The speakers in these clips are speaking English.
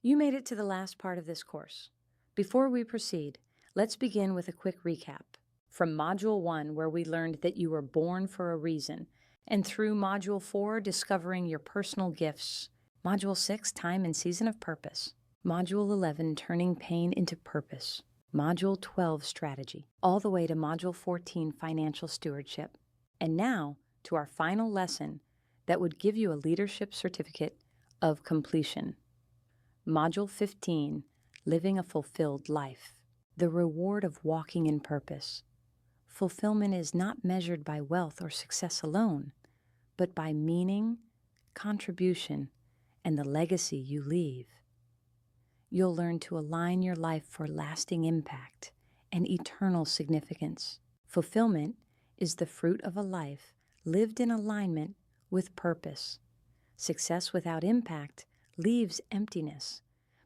You made it to the last part of this course. Before we proceed, let's begin with a quick recap. From Module 1, where we learned that you were born for a reason, and through Module 4, discovering your personal gifts. Module 6, time and season of purpose. Module 11, turning pain into purpose. Module 12, strategy. All the way to Module 14, financial stewardship. And now to our final lesson that would give you a leadership certificate of completion. Module 15, living a fulfilled life. The reward of walking in purpose. Fulfillment is not measured by wealth or success alone, but by meaning, contribution, and the legacy you leave. You'll learn to align your life for lasting impact and eternal significance. Fulfillment is the fruit of a life lived in alignment with purpose. Success without impact leaves emptiness,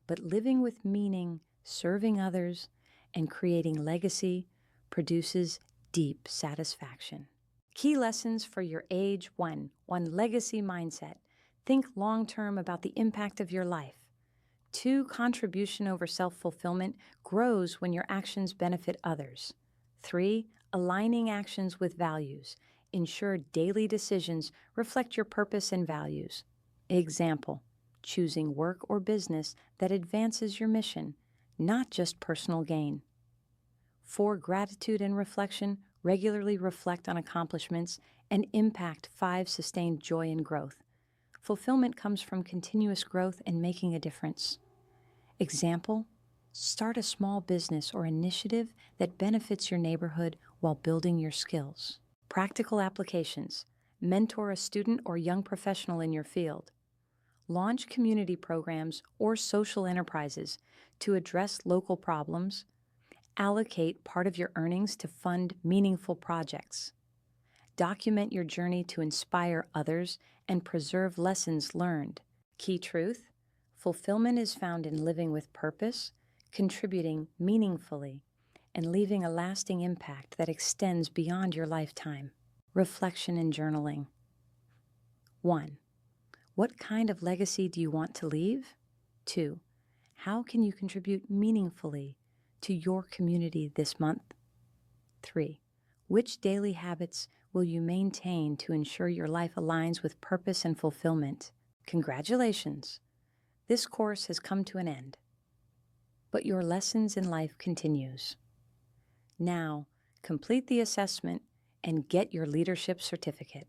but living with meaning, serving others, and creating legacy produces deep satisfaction. Key lessons for your age 1. 1. Legacy mindset. Think long-term about the impact of your life. 2. Contribution over self-fulfillment grows when your actions benefit others. 3. Aligning actions with values. Ensure daily decisions reflect your purpose and values. Example, choosing work or business that advances your mission, not just personal gain. 4. Gratitude and reflection. Regularly reflect on accomplishments and impact. 5. Sustained joy and growth. Fulfillment comes from continuous growth and making a difference. Example, start a small business or initiative that benefits your neighborhood while building your skills. Practical applications. Mentor a student or young professional in your field. Launch community programs or social enterprises to address local problems. Allocate part of your earnings to fund meaningful projects. Document your journey to inspire others and preserve lessons learned. Key truth: fulfillment is found in living with purpose, contributing meaningfully, and leaving a lasting impact that extends beyond your lifetime. Reflection and journaling. 1. What kind of legacy do you want to leave? 2. How can you contribute meaningfully to your community this month? 3. Which daily habits will you maintain to ensure your life aligns with purpose and fulfillment? Congratulations! This course has come to an end, but your lessons in life continues. Now, complete the assessment and get your leadership certificate.